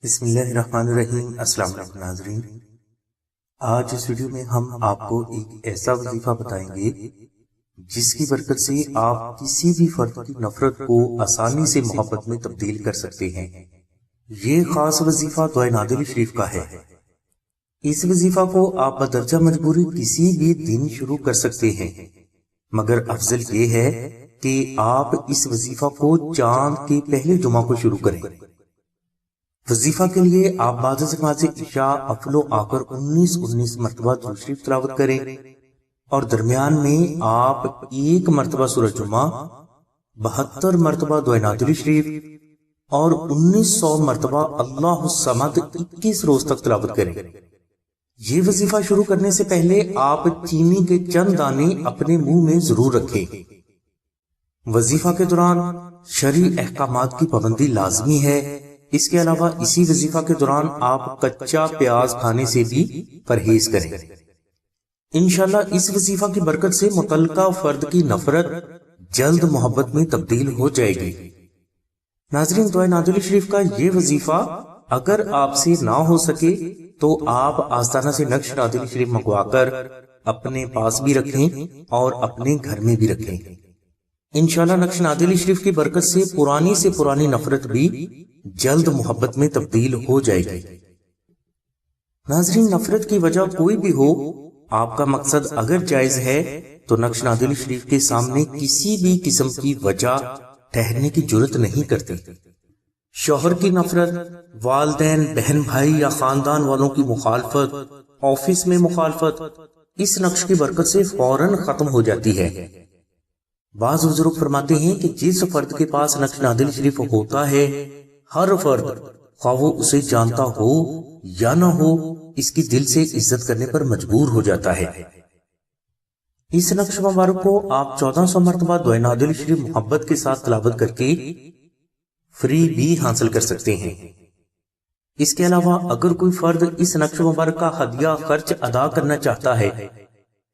بسم اللہ الرحمن الرحیم۔ السلام علیکم ناظرین، آج اس ویڈیو میں ہم آپ کو ایک ایسا وظیفہ بتائیں گے جس کی برکت سے آپ کسی بھی فرد کی نفرت کو آسانی سے محبت میں تبدیل کر سکتے ہیں۔ یہ خاص وظیفہ دعائے نادری شریف کا ہے۔ اس وظیفہ کو آپ بدرجہ مجبوری کسی بھی دن شروع کر سکتے ہیں، مگر افضل یہ ہے کہ آپ اس وظیفہ کو چاند کے پہلے جمعہ کو شروع کریں۔ وظیفہ کے لیے آپ بعد از نماز عشاء افل و آخر 19 مرتبہ درود شریف تلاوت کریں اور درمیان میں آپ 1 مرتبہ سورہ جمعہ، 72 مرتبہ دعائے نادری شریف اور 1900 مرتبہ اللہ الصمد 21 روز تک تلاوت کریں۔ یہ وظیفہ شروع کرنے سے پہلے آپ چینی کے چند دانے اپنے منہ میں ضرور رکھیں۔ وظیفہ کے دوران شرعی احکامات کی پابندی لازمی ہے۔ اس کے علاوہ اسی وظیفہ کے دوران آپ کچا پیاز کھانے سے بھی پرہیز کریں۔ انشاءاللہ اس وظیفہ کی برکت سے متعلقہ فرد کی نفرت جلد محبت میں تبدیل ہو جائے گی۔ ناظرین، دعائے نادری شریف کا یہ وظیفہ اگر آپ سے نہ ہو سکے تو آپ آستانہ سے نقش نادری شریف منگوا کر اپنے پاس بھی رکھیں اور اپنے گھر میں بھی رکھیں۔ انشاءاللہ نقش نادری شریف کی برکت سے پرانی نفرت بھی جلد محبت میں تبدیل ہو جائے گی۔ ناظرین، نفرت کی وجہ کوئی بھی ہو، آپ کا مقصد اگر جائز ہے تو نقش نادری شریف کے سامنے کسی بھی قسم کی وجہ ٹھہرنے کی جرات نہیں کرتے۔ شوہر کی نفرت، والدین، بہن بھائی یا خاندان والوں کی مخالفت، آفس میں مخالفت اس نقش کی برکت سے فوراً ختم ہو جاتی ہے۔ بعض بزرگ فرماتے ہیں کہ جس فرد کے پاس نقش نادری شریف ہوتا ہے، ہر فرد خواہ وہ اسے جانتا ہو یا نہ ہو اس کی دل سے عزت کرنے پر مجبور ہو جاتا ہے۔ اس نقش مبارک کو آپ 1400 مرتبہ دعائے نادری شریف محبت کے ساتھ تلاوت کر کے فری بھی حاصل کر سکتے ہیں۔ اس کے علاوہ اگر کوئی فرد اس نقش مبارک کا ہدیہ خرچ ادا کرنا چاہتا ہے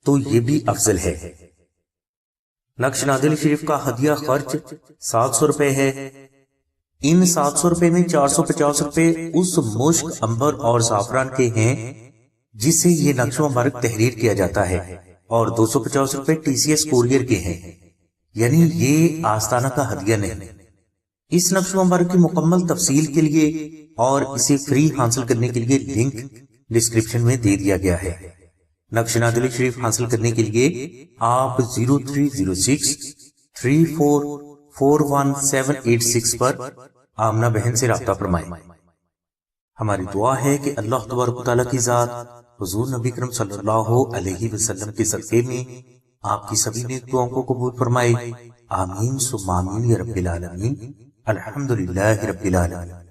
تو یہ بھی افضل ہے۔ نقش نادری شریف کا ہدیہ خرچ 700 روپے ہے۔ ان 700 روپے میں 450 روپے اس مشک، عنبر اور زعفران کے ہیں جس سے یہ نقش مبارک تحریر کیا جاتا ہے، اور 250 روپے TCS کوریئر کے ہیں، یعنی یہ آستانہ کا ہدیہ نہیں۔ اس نقش مبارک کی مکمل تفصیل کے لیے اور اسے فری حاصل کرنے کے لیے لنک ڈسکرپشن میں دے دیا گیا ہے۔ نقش نادری شریف حاصل کرنے کے لیے آپ 0306 3441 پر آمنہ بہن سے رابطہ فرمائیں۔ ہماری دعا ہے کہ اللہ تبارک و تعالیٰ کی ذات حضور نبی کرم صلی اللہ علیہ وسلم کے صدقے میں آپ کی سبھی نیک دعاؤں کو قبول فرمائے۔ آمین ثم آمین یا رب العالمین۔ الحمدللہ رب العالمین۔